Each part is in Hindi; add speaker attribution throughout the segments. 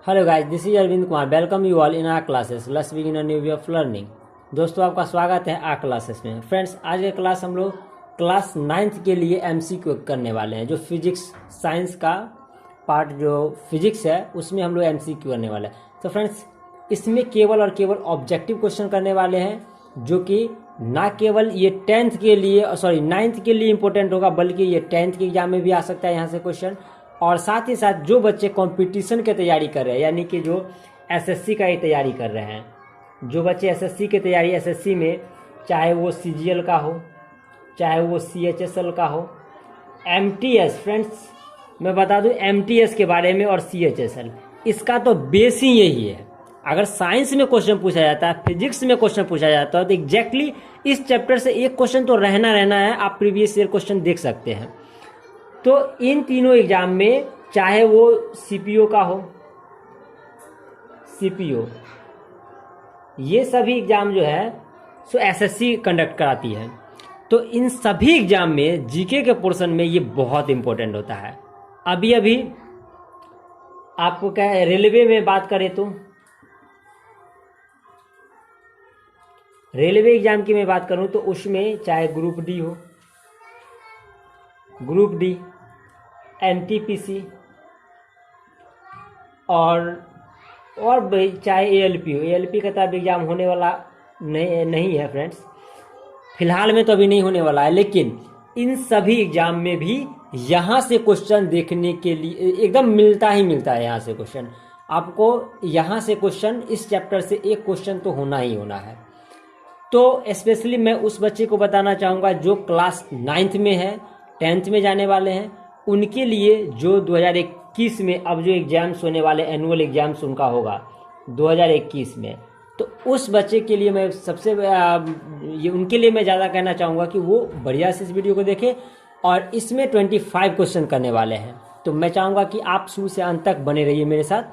Speaker 1: Hello guys, this is Arvind Kumar. Welcome you all in our classes. Let's begin a new way of learning. दोस्तों, आपका स्वागत है आर क्लासेस में। फ्रेंड्स, आज के क्लास हम लोग क्लास 9th के लिए एमसीक्यू करने वाले हैं। जो फिजिक्स साइंस का पार्ट जो फिजिक्स है उसमें हम लोग एमसीक्यू करने वाले हैं। तो फ्रेंड्स, इसमें केवल और केवल ऑब्जेक्टिव क्वेश्चन करने वाले हैं, जो कि ना केवल ये 9th के लिए इंपॉर्टेंट होगा, बल्कि ये 10th के एग्जाम में भी आ सकता है यहाँ से क्वेश्चन। और साथ ही साथ जो बच्चे कंपटीशन की तैयारी कर रहे हैं, यानी कि जो एसएससी का ही तैयारी कर रहे हैं, जो बच्चे एसएससी की तैयारी, एसएससी में चाहे वो सीजीएल का हो, चाहे वो सीएचएसएल का हो, एमटीएस, फ्रेंड्स मैं बता दूं एमटीएस के बारे में और सीएचएसएल, इसका तो बेस ही यही है। अगर साइंस में क्वेश्चन पूछा जाता है, फिजिक्स में क्वेश्चन पूछा जाता है, तो एग्जैक्टली इस चैप्टर से एक क्वेश्चन तो रहना है। आप प्रीवियस ईयर क्वेश्चन देख सकते हैं। तो इन तीनों एग्जाम में, चाहे वो सीपीओ का हो, सीपीओ, ये सभी एग्जाम जो है सो एसएससी कंडक्ट कराती है। तो इन सभी एग्जाम में जीके के पोर्शन में ये बहुत इंपॉर्टेंट होता है। अभी आपको क्या है, रेलवे में बात करें तो रेलवे एग्जाम की मैं बात करूं तो उसमें चाहे ग्रुप डी हो, ग्रुप डी, एनटीपीसी और चाहे एएलपी हो। एएलपी का तब एग्जाम होने वाला नहीं है फ्रेंड्स, फिलहाल में तो अभी नहीं होने वाला है। लेकिन इन सभी एग्जाम में भी यहाँ से क्वेश्चन देखने के लिए एकदम मिलता है। यहाँ से क्वेश्चन आपको, यहाँ से क्वेश्चन, इस चैप्टर से एक क्वेश्चन तो होना ही होना है। तो स्पेशली मैं उस बच्चे को बताना चाहूँगा जो क्लास 9th में है, 10th में जाने वाले हैं, उनके लिए जो 2021 में अब जो एग्जाम्स होने वाले, एनुअल एग्जाम्स उनका होगा 2021 में, तो उस बच्चे के लिए मैं उनके लिए मैं ज़्यादा कहना चाहूँगा कि वो बढ़िया से इस वीडियो को देखें। और इसमें 25 क्वेश्चन करने वाले हैं, तो मैं चाहूँगा कि आप शुरू से अंत तक बने रहिए मेरे साथ।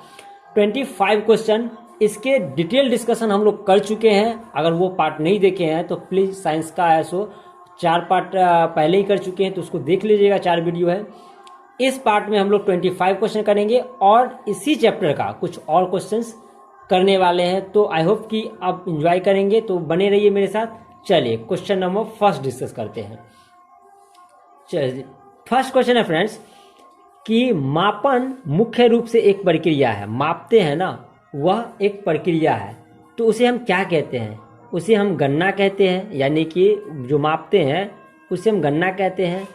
Speaker 1: 25 क्वेश्चन, इसके डिटेल डिस्कशन हम लोग कर चुके हैं। अगर वो पार्ट नहीं देखे हैं तो प्लीज़, साइंस का है सो 4 पार्ट पहले ही कर चुके हैं, तो उसको देख लीजिएगा। 4 वीडियो है। इस पार्ट में हम लोग 25 क्वेश्चन करेंगे और इसी चैप्टर का कुछ और क्वेश्चंस करने वाले हैं। तो आई होप कि आप इंजॉय करेंगे, तो बने रहिए मेरे साथ। चलिए क्वेश्चन नंबर फर्स्ट डिस्कस करते हैं। चलिए, फर्स्ट क्वेश्चन है फ्रेंड्स कि मापन मुख्य रूप से एक प्रक्रिया है। मापते हैं ना, वह एक प्रक्रिया है, तो उसे हम क्या कहते हैं? उसे हम गणना कहते हैं, यानी कि जो मापते हैं उसे हम गणना कहते हैं।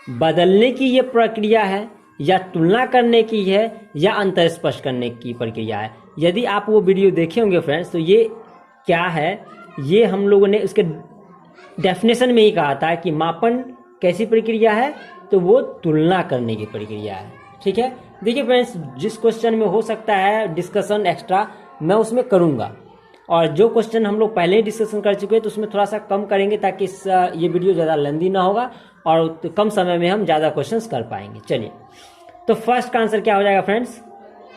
Speaker 1: बदलने की ये प्रक्रिया है, या तुलना करने की है, या अंतर स्पष्ट करने की प्रक्रिया है। यदि आप वो वीडियो देखे होंगे फ्रेंड्स, तो ये क्या है, ये हम लोगों ने उसके डेफिनेशन में ही कहा था कि मापन कैसी प्रक्रिया है, तो वो तुलना करने की प्रक्रिया है। ठीक है, देखिए फ्रेंड्स, जिस क्वेश्चन में हो सकता है डिस्कशन एक्स्ट्रा, मैं उसमें करूँगा, और जो क्वेश्चन हम लोग पहले ही डिस्कशन कर चुके हैं तो उसमें थोड़ा सा कम करेंगे, ताकि ये वीडियो ज़्यादा लंबी ना होगा और कम समय में हम ज़्यादा क्वेश्चंस कर पाएंगे। चलिए, तो फर्स्ट का आंसर क्या हो जाएगा फ्रेंड्स?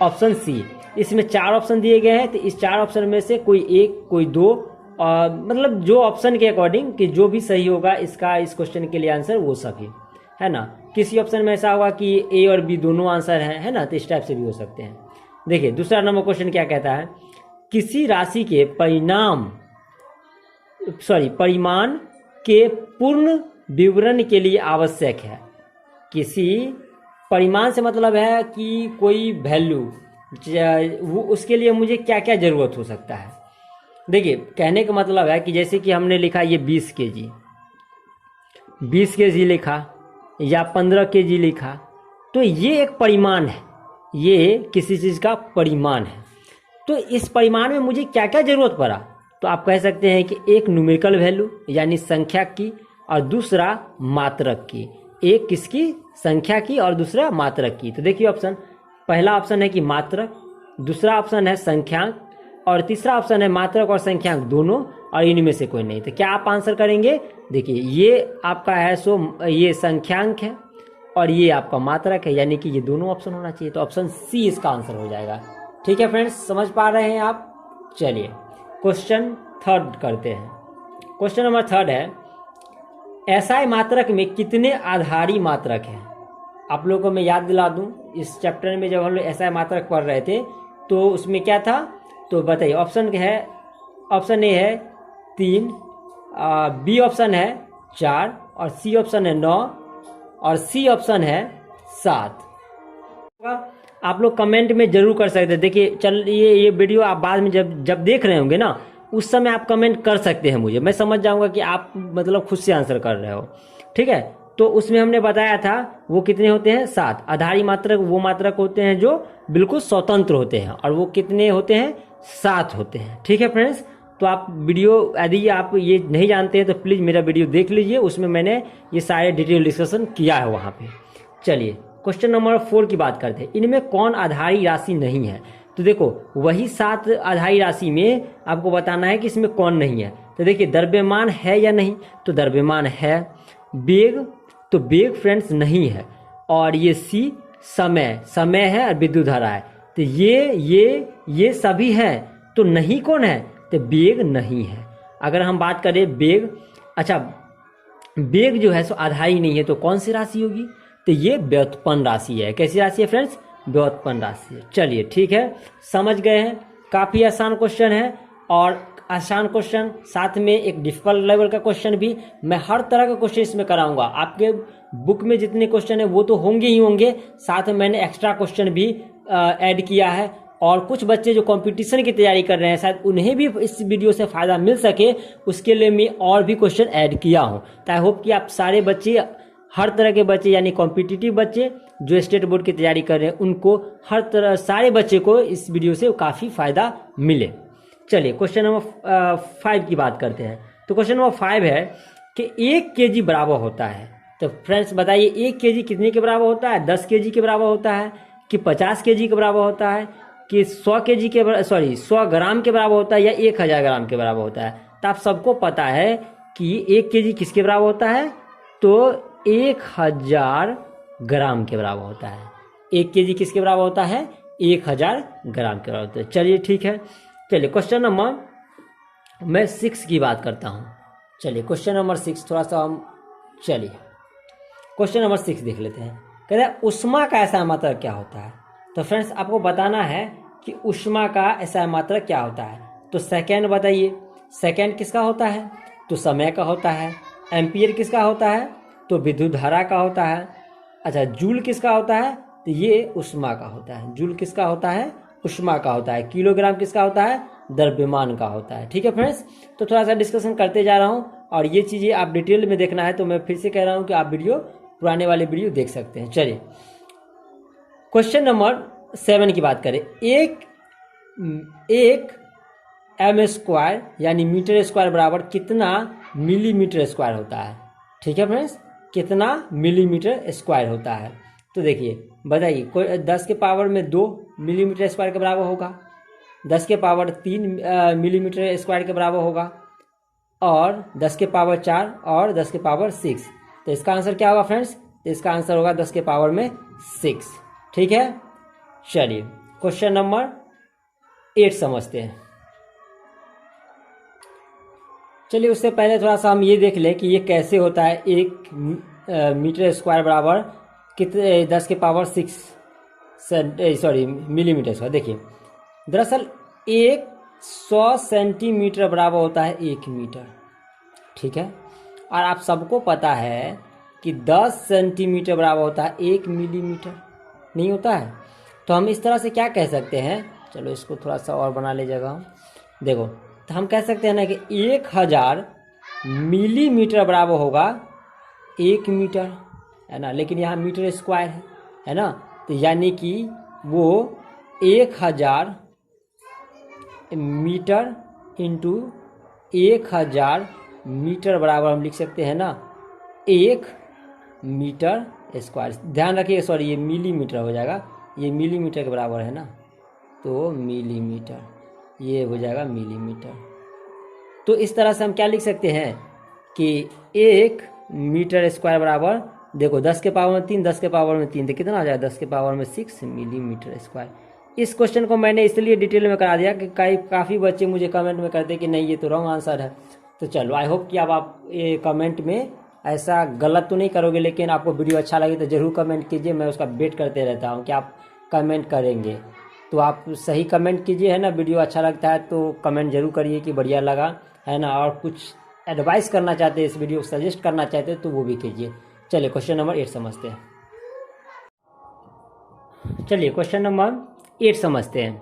Speaker 1: Option C. इसमें 4 ऑप्शन दिए गए हैं, तो इस 4 ऑप्शन में से कोई एक, कोई 2, मतलब जो ऑप्शन के अकॉर्डिंग कि जो भी सही होगा इसका, इस क्वेश्चन के लिए आंसर, वो सभी है ना। किसी ऑप्शन में ऐसा होगा कि ए और बी दोनों आंसर हैं, है ना, तो इस टाइप से भी हो सकते हैं। देखिए दूसरा नंबर क्वेश्चन क्या कहता है, किसी राशि के परिमाण के पूर्ण विवरण के लिए आवश्यक है। किसी परिमाण से मतलब है कि कोई वैल्यू, वो उसके लिए मुझे क्या क्या जरूरत हो सकता है। देखिए, कहने का मतलब है कि जैसे कि हमने लिखा ये 20 kg लिखा, या 15 kg लिखा, तो ये एक परिमाण है, ये किसी चीज़ का परिमाण है। तो इस परिमाण में मुझे क्या क्या जरूरत पड़ा, तो आप कह सकते हैं कि एक न्यूमेरिकल वैल्यू यानी संख्या की, और दूसरा मात्रक की। एक किसकी? संख्या की, और दूसरा मात्रक की। तो देखिए ऑप्शन, पहला ऑप्शन है कि मात्रक, दूसरा ऑप्शन है संख्यांक, और तीसरा ऑप्शन है मात्रक और संख्यांक दोनों, और इनमें से कोई नहीं। तो क्या आप आंसर करेंगे? देखिए, ये आपका है सो ये संख्यांक है और ये आपका मात्रक है, यानी कि ये दोनों ऑप्शन होना चाहिए। तो ऑप्शन सी इसका आंसर हो जाएगा। ठीक है फ्रेंड्स, समझ पा रहे हैं आप? चलिए क्वेश्चन थर्ड करते हैं। क्वेश्चन नंबर 3 है, एसआई मात्रक में कितने आधारी मात्रक हैं? आप लोगों को मैं याद दिला दूं, इस चैप्टर में जब हम लोग एसआई मात्रक पढ़ रहे थे तो उसमें क्या था, तो बताइए। ऑप्शन है, ऑप्शन ए है 3, बी ऑप्शन है 4, और सी ऑप्शन है 9, और सी ऑप्शन है 7। आप लोग कमेंट में जरूर कर सकते हैं। देखिए चल ये वीडियो आप बाद में जब देख रहे होंगे ना, उस समय आप कमेंट कर सकते हैं मुझे, मैं समझ जाऊंगा कि आप मतलब खुद से आंसर कर रहे हो, ठीक है। तो उसमें हमने बताया था वो कितने होते हैं, 7। आधारी मात्रक वो मात्रक होते हैं जो बिल्कुल स्वतंत्र होते हैं, और वो कितने होते हैं, 7 होते हैं, ठीक है फ्रेंड्स। तो आप वीडियो यदि आप ये नहीं जानते हैं तो प्लीज़ मेरा वीडियो देख लीजिए, उसमें मैंने ये सारे डिटेल डिस्कशन किया है वहाँ पे। चलिए क्वेश्चन नंबर 4 की बात करते हैं। इनमें कौन आधारी राशि नहीं है? तो देखो वही 7 आधारी राशि में आपको बताना है कि इसमें कौन नहीं है। तो देखिए द्रव्यमान है या नहीं, तो द्रव्यमान है। वेग, तो वेग फ्रेंड्स नहीं है। और ये सी समय है और विद्युत धारा है। तो ये सभी हैं, तो नहीं कौन है, तो वेग नहीं है। अगर हम बात करें वेग, अच्छा वेग जो है सो आधारी नहीं है, तो कौन सी राशि होगी, तो ये व्युत्पन्न राशि है। कैसी राशि है फ्रेंड्स, व्युत्पन्न राशि है। चलिए ठीक है, समझ गए हैं। काफ़ी आसान क्वेश्चन है, और आसान क्वेश्चन साथ में एक डिफिकल्ट लेवल का क्वेश्चन भी। मैं हर तरह का क्वेश्चन इसमें कराऊंगा। आपके बुक में जितने क्वेश्चन है वो तो होंगे ही होंगे, साथ में मैंने एक्स्ट्रा क्वेश्चन भी ऐड किया है। और कुछ बच्चे जो कंपटीशन की तैयारी कर रहे हैं, शायद उन्हें भी इस वीडियो से फ़ायदा मिल सके, उसके लिए मैं और भी क्वेश्चन ऐड किया हूँ। तो आई होप कि आप सारे बच्चे, हर तरह के बच्चे यानी कॉम्पिटिटिव बच्चे जो स्टेट बोर्ड की तैयारी कर रहे हैं, उनको हर तरह सारे बच्चे को इस वीडियो से काफ़ी फ़ायदा मिले। चलिए क्वेश्चन नंबर 5 की बात करते हैं। तो क्वेश्चन नंबर 5 है कि 1 kg बराबर होता है। तो फ्रेंड्स बताइए 1 kg कितने के बराबर होता है, 10 kg के बराबर होता है, कि 50 kg के बराबर होता है, कि 100 kg के 100 ग्राम के बराबर होता है, या 1000 ग्राम के बराबर होता है। तो आप सबको पता है कि 1 kg किसके बराबर होता है, तो 1000 ग्राम के बराबर होता है। 1 kg किसके बराबर होता है, 1000 ग्राम के बराबर होता है। चलिए ठीक है। चलिए क्वेश्चन नंबर मैं 6 की बात करता हूँ। चलिए क्वेश्चन नंबर 6 थोड़ा सा हम, चलिए क्वेश्चन नंबर 6 देख लेते हैं। कहते हैं ऊष्मा का ऐसा मात्रक क्या होता है। तो फ्रेंड्स आपको बताना है कि ऊष्मा का ऐसा मात्रक क्या होता है। तो सेकेंड बताइए, सेकेंड किसका होता है, तो समय का होता है। एम्पियर किसका होता है, तो विद्युत धारा का होता है। अच्छा जूल किसका होता है, तो ये ऊष्मा का होता है। जूल किसका होता है, ऊष्मा का होता है। किलोग्राम किसका होता है, द्रव्यमान का होता है। ठीक है फ्रेंड्स, तो थोड़ा सा डिस्कशन करते जा रहा हूँ, और ये चीज़ें आप डिटेल में देखना है तो मैं फिर से कह रहा हूँ कि आप वीडियो, पुराने वाले वीडियो देख सकते हैं। चलिए क्वेश्चन नंबर 7 की बात करें। एक एम स्क्वायर यानी मीटर स्क्वायर बराबर कितना मिलीमीटर स्क्वायर होता है। ठीक है फ्रेंड्स, कितना मिलीमीटर स्क्वायर होता है। तो देखिए बताइए, कोई 10 के पावर में 2 मिलीमीटर स्क्वायर के बराबर होगा, 10 के पावर 3 मिलीमीटर स्क्वायर के बराबर होगा, और 10 के पावर 4 और 10 के पावर 6। तो इसका आंसर क्या होगा फ्रेंड्स, तो इसका आंसर होगा 10 के पावर में 6। ठीक है। चलिए क्वेश्चन नंबर 8 समझते हैं। चलिए उससे पहले थोड़ा सा हम ये देख लें कि ये कैसे होता है। 1 मीटर स्क्वायर बराबर कितने, 10 के पावर 6 मिलीमीटर स्क्वायर। देखिए दरअसल 100 सेंटीमीटर बराबर होता है 1 मीटर। ठीक है, और आप सबको पता है कि 10 सेंटीमीटर बराबर होता है 1 मिलीमीटर, नहीं होता है। तो हम इस तरह से क्या कह सकते हैं, चलो इसको थोड़ा सा और बना लीजिएगा। देखो तो हम कह सकते हैं ना कि 1000 मिलीमीटर बराबर होगा 1 मीटर, है ना, लेकिन यहाँ मीटर स्क्वायर है ना। तो यानी कि वो 1000 मीटर इंटू 1000 मीटर बराबर हम लिख सकते हैं ना 1 मीटर स्क्वायर। ध्यान रखिए, सॉरी ये मिलीमीटर हो जाएगा, ये मिलीमीटर के बराबर है ना, तो मिलीमीटर ये हो जाएगा मिलीमीटर। तो इस तरह से हम क्या लिख सकते हैं कि 1 मीटर स्क्वायर बराबर, देखो 10 के पावर में 3, 10 के पावर में 3, तो कितना हो जाएगा 10 के पावर में 6 मिलीमीटर स्क्वायर। इस क्वेश्चन को मैंने इसलिए डिटेल में करा दिया कि काफ़ी बच्चे मुझे कमेंट में करते कि नहीं ये तो रॉन्ग आंसर है। तो चलो आई होप कि अब आप ये कमेंट में ऐसा गलत तो नहीं करोगे, लेकिन आपको वीडियो अच्छा लगे तो ज़रूर कमेंट कीजिए। मैं उसका वेट करते रहता हूँ कि आप कमेंट करेंगे। तो आप सही कमेंट कीजिए, है ना। वीडियो अच्छा लगता है तो कमेंट जरूर करिए कि बढ़िया लगा, है ना। और कुछ एडवाइस करना चाहते हैं, इस वीडियो को सजेस्ट करना चाहते हैं तो वो भी कीजिए। चलिए क्वेश्चन नंबर 8 समझते हैं। चलिए क्वेश्चन नंबर 8 समझते हैं।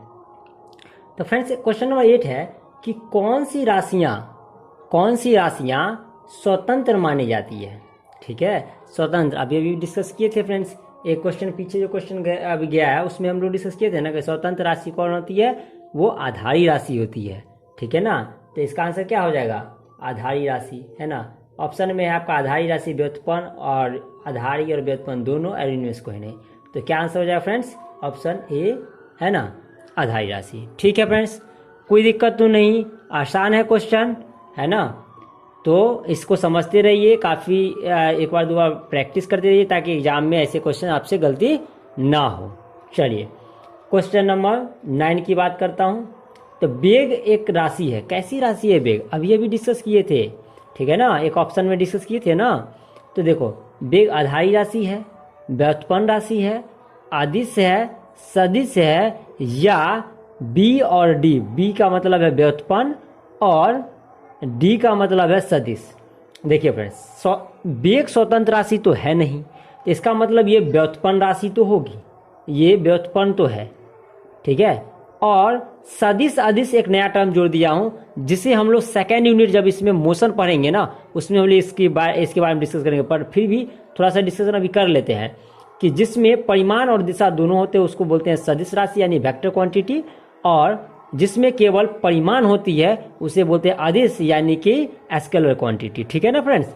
Speaker 1: तो फ्रेंड्स क्वेश्चन नंबर 8 है कि कौन सी राशियाँ स्वतंत्र मानी जाती है। ठीक है, स्वतंत्र अभी डिस्कस किए थे फ्रेंड्स। एक क्वेश्चन पीछे जो क्वेश्चन अभी गया है उसमें हम लोग डिस्कस किए थे ना कि स्वतंत्र राशि कौन होती है, वो आधारी राशि होती है। ठीक है ना, तो इसका आंसर क्या हो जाएगा, आधारी राशि, है ना। ऑप्शन में है आपका आधारी राशि, व्युत्पन्न, और आधारी और व्युत्पन्न दोनों एरिनमेस कोई नहीं। तो क्या आंसर हो जाएगा फ्रेंड्स, ऑप्शन ए, है ना, आधारी राशि। ठीक है फ्रेंड्स, कोई दिक्कत तो नहीं, आसान है क्वेश्चन, है ना। तो इसको समझते रहिए, काफ़ी एक बार दो बार प्रैक्टिस करते रहिए ताकि एग्जाम में ऐसे क्वेश्चन आपसे गलती ना हो। चलिए क्वेश्चन नंबर 9 की बात करता हूँ। तो वेग एक राशि है, कैसी राशि है वेग, अभी डिस्कस किए थे। ठीक है ना, एक ऑप्शन में डिस्कस किए थे ना। तो देखो वेग आधारी राशि है, व्युत्पन्न राशि है, अदिश है, सदिश है, या बी और डी। बी का मतलब है व्युत्पन्न और डी का मतलब है सदिश। देखिए फ्रेंड्स, वेग स्वतंत्र राशि तो है नहीं, तो इसका मतलब ये व्युत्पन्न राशि तो होगी, ये व्युत्पन्न तो है। ठीक है, और सदिश अदिश एक नया टर्म जोड़ दिया हूं, जिसे हम लोग सेकेंड यूनिट जब इसमें मोशन पढ़ेंगे ना उसमें हम लोग इसके बारे में डिस्कस करेंगे। पर फिर भी थोड़ा सा डिस्कशन अभी कर लेते हैं कि जिसमें परिमाण और दिशा दोनों होते हैं उसको बोलते हैं सदिश राशि यानी वेक्टर क्वांटिटी, और जिसमें केवल परिमाण होती है उसे बोलते हैं अदिश यानी कि स्केलर क्वांटिटी। ठीक है ना फ्रेंड्स,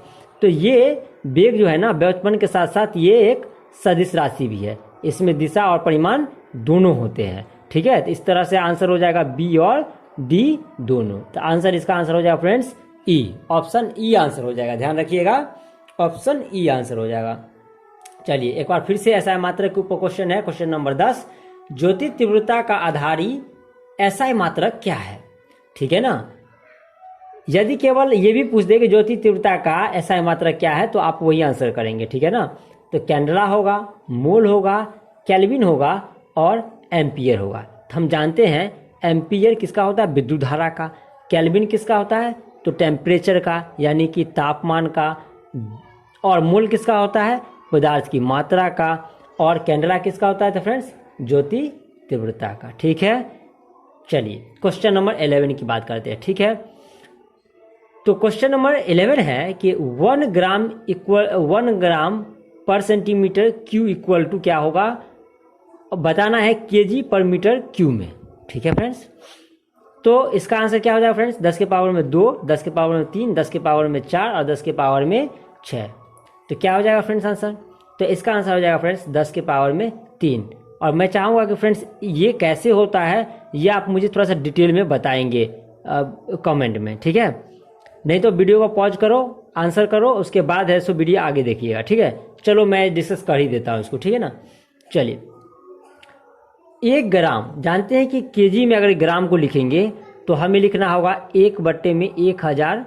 Speaker 1: तो ये वेग जो है ना व्युत्पन्न के साथ साथ ये एक सदिश राशि भी है, इसमें दिशा और परिमाण दोनों होते हैं। ठीक है, तो इस तरह से आंसर हो जाएगा बी और डी दोनों। तो आंसर, इसका आंसर हो जाएगा फ्रेंड्स ई, ऑप्शन ई आंसर हो जाएगा, ध्यान रखिएगा, ऑप्शन ई आंसर हो जाएगा। चलिए एक बार फिर से ऐसा मात्रक के ऊपर क्वेश्चन है, क्वेश्चन नंबर 10, ज्योति तीव्रता का आधारी एसआई मात्रक क्या है। ठीक है ना, यदि केवल ये भी पूछ दे कि ज्योति तीव्रता का एसआई मात्रक क्या है तो आप वही आंसर करेंगे। ठीक है ना, तो कैंडला होगा, मोल होगा, केल्विन होगा और एम्पियर होगा। तो हम जानते हैं एम्पियर किसका होता है, विद्युत धारा का, केल्विन किसका होता है तो टेम्परेचर का यानी कि तापमान का, और मोल किसका होता है पदार्थ की मात्रा का, और कैंडला किसका होता है तो फ्रेंड्स ज्योति तीव्रता का। ठीक है, चलिए क्वेश्चन नंबर 11 की बात करते हैं। ठीक है, तो क्वेश्चन नंबर 11 है कि 1 ग्राम पर सेंटीमीटर क्यू इक्वल टू क्या होगा, बताना है केजी पर मीटर क्यू में। ठीक है फ्रेंड्स, तो इसका आंसर क्या हो जाएगा फ्रेंड्स, 10 के पावर में 2, 10 के पावर में 3, 10 के पावर में 4 और 10 के पावर में 6। तो क्या हो जाएगा फ्रेंड्स आंसर, तो इसका आंसर हो जाएगा फ्रेंड्स 10 के पावर में 3। और मैं चाहूँगा कि फ्रेंड्स ये कैसे होता है ये आप मुझे थोड़ा सा डिटेल में बताएंगे कमेंट में। ठीक है, नहीं तो वीडियो को पॉज करो, आंसर करो, उसके बाद है सो वीडियो आगे देखिएगा। ठीक है, चलो मैं डिस्कस कर ही देता हूँ इसको। ठीक है ना, चलिए 1 ग्राम, जानते हैं कि केजी में अगर ग्राम को लिखेंगे तो हमें लिखना होगा 1/1000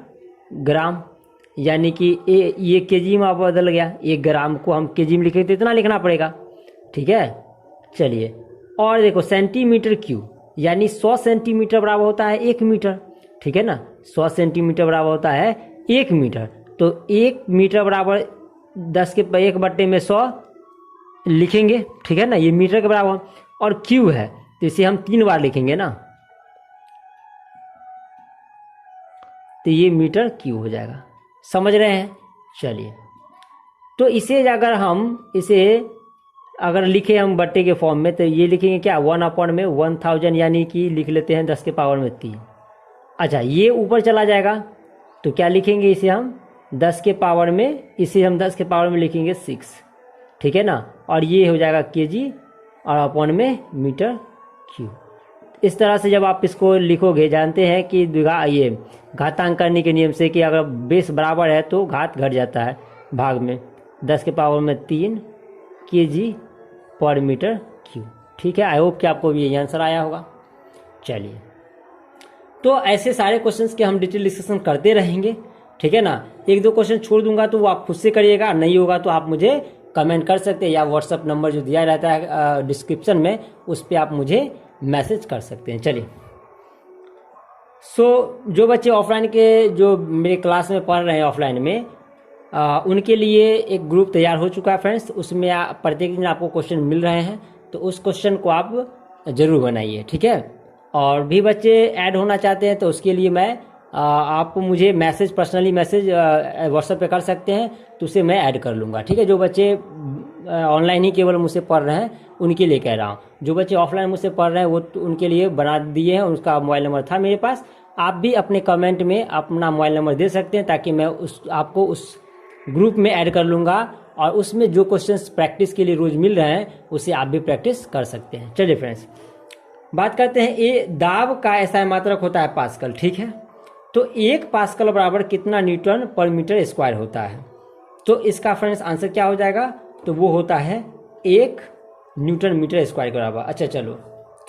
Speaker 1: ग्राम, यानी कि ये केजी में बदल गया, 1 ग्राम को हम केजी में लिखेंगे तो इतना लिखना पड़ेगा। ठीक है, चलिए, और देखो सेंटीमीटर क्यूब यानी 100 सेंटीमीटर बराबर होता है 1 मीटर। ठीक है ना, 100 सेंटीमीटर बराबर होता है 1 मीटर, तो 1 मीटर बराबर 10 के 1/100 लिखेंगे। ठीक है ना, ये मीटर के बराबर, और क्यू है तो इसे हम 3 बार लिखेंगे ना, तो ये मीटर क्यू हो जाएगा। समझ रहे हैं, चलिए, तो इसे अगर लिखे हम बट्टे के फॉर्म में तो ये लिखेंगे क्या, 1/1000 यानी कि लिख लेते हैं 10 के पावर में 3। अच्छा, ये ऊपर चला जाएगा तो क्या लिखेंगे, इसे हम 10 के पावर में लिखेंगे 6। ठीक है ना, और ये हो जाएगा केजी और अपॉन में मीटर क्यूब। इस तरह से जब आप इसको लिखोगे, जानते हैं कि ये घातांक करने के नियम से कि अगर बेस बराबर है तो घात घट जाता है भाग में, 10 के पावर में 3 केजी पर मीटर क्यूब। ठीक है, आई होप कि आपको ये आंसर आया होगा। चलिए, तो ऐसे सारे क्वेश्चंस के हम डिटेल डिस्कशन करते रहेंगे। ठीक है ना, 1-2 क्वेश्चन छोड़ दूंगा तो वो आप खुद से करिएगा, नहीं होगा तो आप मुझे कमेंट कर सकते हैं, या व्हाट्सअप नंबर जो दिया रहता है डिस्क्रिप्शन में उस पर आप मुझे मैसेज कर सकते हैं। चलिए, जो बच्चे ऑफलाइन के जो मेरे क्लास में पढ़ रहे हैं ऑफलाइन में, उनके लिए एक ग्रुप तैयार हो चुका है फ्रेंड्स। उसमें प्रत्येक दिन आपको क्वेश्चन मिल रहे हैं, तो उस क्वेश्चन को आप ज़रूर बनाइए, ठीक है। और भी बच्चे ऐड होना चाहते हैं तो उसके लिए मैं आप मुझे मैसेज, पर्सनली मैसेज व्हाट्सएप पे कर सकते हैं, तो उसे मैं ऐड कर लूँगा, ठीक है। जो बच्चे ऑनलाइन ही केवल मुझसे पढ़ रहे हैं उनके लिए कह रहा हूँ। जो बच्चे ऑफलाइन मुझसे पढ़ रहे हैं वो उनके लिए बना दिए हैं, उसका मोबाइल नंबर था मेरे पास। आप भी अपने कमेंट में अपना मोबाइल नंबर दे सकते हैं, ताकि मैं आपको उस ग्रुप में ऐड कर लूँगा, और उसमें जो क्वेश्चंस प्रैक्टिस के लिए रोज़ मिल रहे हैं उसे आप भी प्रैक्टिस कर सकते हैं। चलिए फ्रेंड्स, बात करते हैं ये दाब का SI मात्रक होता है पास्कल, ठीक है। तो 1 पास्कल बराबर कितना न्यूटन पर मीटर स्क्वायर होता है? तो इसका फ्रेंड्स आंसर क्या हो जाएगा? तो वो होता है 1 न्यूटन मीटर स्क्वायर के बराबर। अच्छा चलो,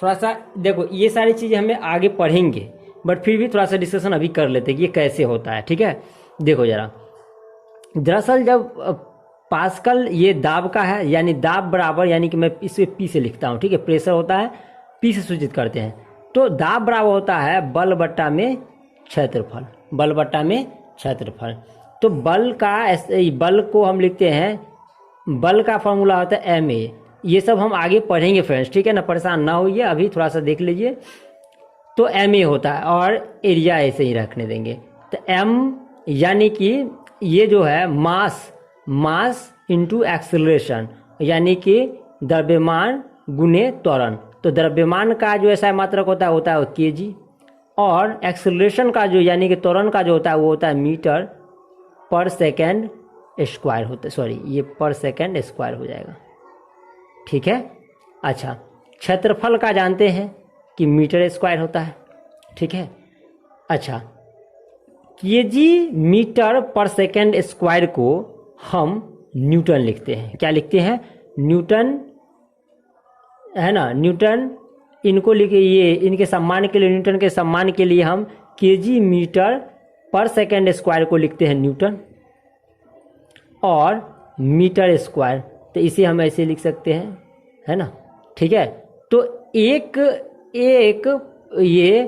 Speaker 1: थोड़ा सा देखो, ये सारी चीज़ें हमें आगे पढ़ेंगे, बट फिर भी थोड़ा सा डिस्कशन अभी कर लेते हैं कि ये कैसे होता है, ठीक है। देखो जरा, दरअसल जब पास्कल ये दाब का है, यानी दाब बराबर, यानी कि मैं इसे P से लिखता हूँ, ठीक है। प्रेशर होता है, P से सूचित करते हैं। तो दाब बराबर होता है बल बट्टा में क्षेत्रफल, बल बट्टा में क्षेत्रफल। तो बल को हम लिखते हैं, बल का फॉर्मूला होता है MA। ये सब हम आगे पढ़ेंगे फ्रेंड्स, ठीक है ना, परेशान ना होइए, अभी थोड़ा सा देख लीजिए। तो MA होता है, और एरिया ऐसे ही रखने देंगे। तो M यानी कि ये जो है मास इंटू एक्सेलरेशन, यानी कि द्रव्यमान गुने त्वरण। तो द्रव्यमान का जो SI मात्रक होता है वो kg, और एक्सेलरेशन का जो, यानी कि त्वरण का जो होता है वो होता है मीटर पर सेकेंड स्क्वायर होता है, सॉरी ये पर सेकेंड स्क्वायर हो जाएगा, ठीक है। अच्छा, क्षेत्रफल का जानते हैं कि मीटर स्क्वायर होता है, ठीक है। अच्छा, kg मीटर पर सेकेंड स्क्वायर को हम न्यूटन लिखते हैं। क्या लिखते हैं? न्यूटन, है ना, न्यूटन। इनको लिखे, ये इनके सम्मान के लिए, न्यूटन के सम्मान के लिए हम kg मीटर पर सेकेंड स्क्वायर को लिखते हैं न्यूटन, और मीटर स्क्वायर तो इसे हम ऐसे लिख सकते हैं, है ना, ठीक है। तो एक ये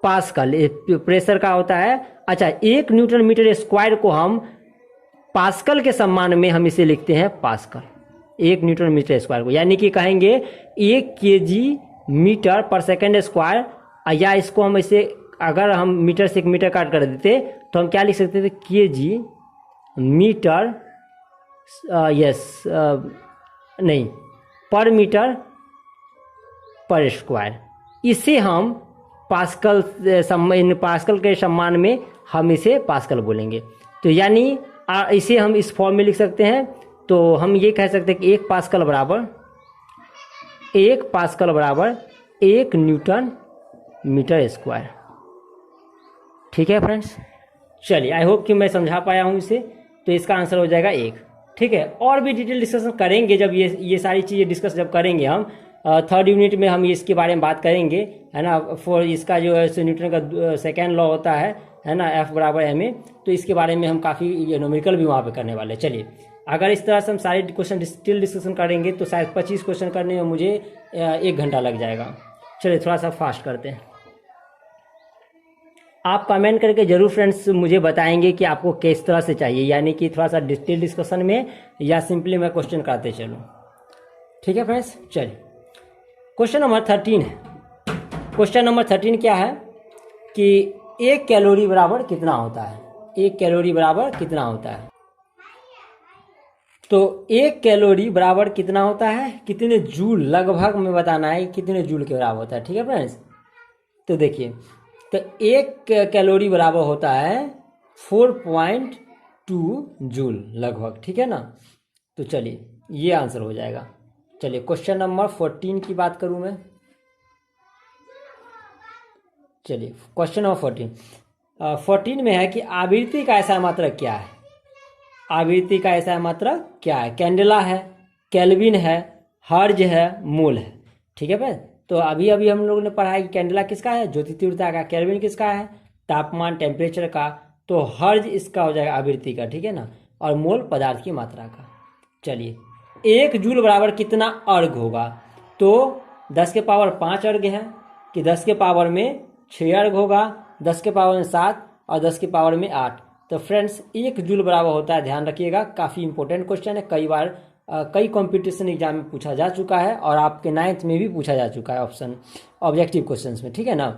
Speaker 1: पास्कल प्रेशर का होता है। अच्छा, 1 न्यूटन मीटर स्क्वायर को हम पास्कल के सम्मान में हम इसे लिखते हैं पास्कल, 1 न्यूटन मीटर स्क्वायर को, यानी कि कहेंगे 1 kg मीटर पर सेकेंड स्क्वायर। या इसको हम इसे, अगर हम मीटर से 1 मीटर काट कर देते तो हम क्या लिख सकते थे? kg मीटर, नहीं, पर मीटर पर स्क्वायर। इसे हम पास्कल के सम्मान में हम इसे पास्कल बोलेंगे। तो यानी इसे हम इस फॉर्म में लिख सकते हैं। तो हम ये कह सकते हैं कि 1 पास्कल बराबर 1 न्यूटन मीटर स्क्वायर, ठीक है फ्रेंड्स। चलिए, आई होप कि मैं समझा पाया हूँ इसे। तो इसका आंसर हो जाएगा 1, ठीक है। और भी डिटेल डिस्कशन करेंगे जब ये सारी चीज़ें डिस्कस जब करेंगे हम, 3rd यूनिट में हम इसके बारे में बात करेंगे, है ना। फॉर इसका जो है न्यूटन का सेकेंड लॉ होता है ना, F बराबर ma। तो इसके बारे में हम काफ़ी न्यूमेरिकल भी वहाँ पे करने वाले हैं। चलिए, अगर इस तरह से हम सारे क्वेश्चन स्टिल डिस्कशन करेंगे तो शायद 25 क्वेश्चन करने में मुझे 1 घंटा लग जाएगा। चलिए, थोड़ा सा फास्ट करते हैं। आप कमेंट करके जरूर फ्रेंड्स मुझे बताएंगे कि आपको किस तरह से चाहिए, यानी कि थोड़ा सा डिटेल डिस्कशन में, या सिंपली मैं क्वेश्चन करते चलूँ, ठीक है फ्रेंड्स। चलिए, क्वेश्चन नंबर 13 है। क्वेश्चन नंबर 13 क्या है कि 1 कैलोरी बराबर कितना होता है? 1 कैलोरी बराबर कितना होता है? तो 1 कैलोरी बराबर कितना होता है? कितने जूल, लगभग में बताना है कितने जूल के बराबर होता है, ठीक है फ्रेंड्स। तो देखिए, तो 1 कैलोरी बराबर होता है 4.2 जूल लगभग, ठीक है ना। तो चलिए, ये आंसर हो जाएगा। चलिए, क्वेश्चन नंबर 14 की बात करूं मैं। चलिए, क्वेश्चन नंबर 14 में है कि आवृत्ति का SI मात्रक क्या है? आवृत्ति का SI मात्रक क्या है? कैंडेला है, केल्विन है, हर्ज है, मोल है, ठीक है भाई। तो अभी हम लोगों ने पढ़ा है कि कैंडेला किसका है? ज्योति तीव्रता का। केल्विन किसका है? तापमान, टेम्परेचर का। तो हर्ज इसका हो जाएगा आवृत्ति का, ठीक है ना। और मोल पदार्थ की मात्रा का। चलिए, 1 जूल बराबर कितना अर्घ होगा? तो 10 के पावर 5 अर्घ है कि 10 के पावर में 6 अर्घ होगा, 10 के पावर में 7 और 10 के पावर में 8। तो फ्रेंड्स 1 जूल बराबर होता है, ध्यान रखिएगा। काफ़ी इंपॉर्टेंट क्वेश्चन है, कई बार कई कंपटीशन एग्जाम में पूछा जा चुका है और आपके 9th में भी पूछा जा चुका है ऑप्शन ऑब्जेक्टिव क्वेश्चंस में, ठीक है ना।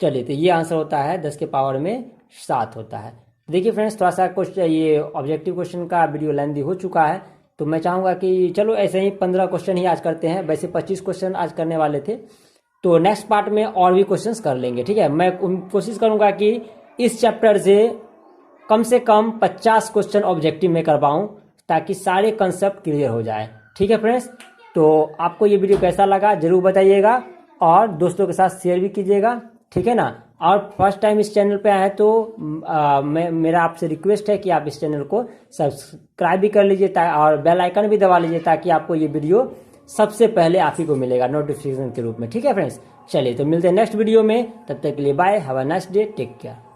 Speaker 1: चलिए, तो ये आंसर होता है 10 के पावर में 7 होता है। देखिए फ्रेंड्स, थोड़ा सा क्वेश्चन, ये ऑब्जेक्टिव क्वेश्चन का वीडियो लेंथी हो चुका है, तो मैं चाहूँगा कि चलो ऐसे ही 15 क्वेश्चन ही आज करते हैं। वैसे 25 क्वेश्चन आज करने वाले थे, तो नेक्स्ट पार्ट में और भी क्वेश्चंस कर लेंगे, ठीक है। मैं कोशिश करूँगा कि इस चैप्टर से कम 50 क्वेश्चन ऑब्जेक्टिव में करवाऊँ, ताकि सारे कंसेप्ट क्लियर हो जाए, ठीक है फ्रेंड्स। तो आपको ये वीडियो कैसा लगा जरूर बताइएगा और दोस्तों के साथ शेयर भी कीजिएगा, ठीक है ना। और फर्स्ट टाइम इस चैनल पे आए तो मेरा आपसे रिक्वेस्ट है कि आप इस चैनल को सब्सक्राइब भी कर लीजिए और बेल आइकन भी दबा लीजिए, ताकि आपको ये वीडियो सबसे पहले आप ही को मिलेगा नोटिफिकेशन के रूप में, ठीक है फ्रेंड्स। चलिए, तो मिलते हैं नेक्स्ट वीडियो में, तब तक के लिए bye, have a nice day, take care.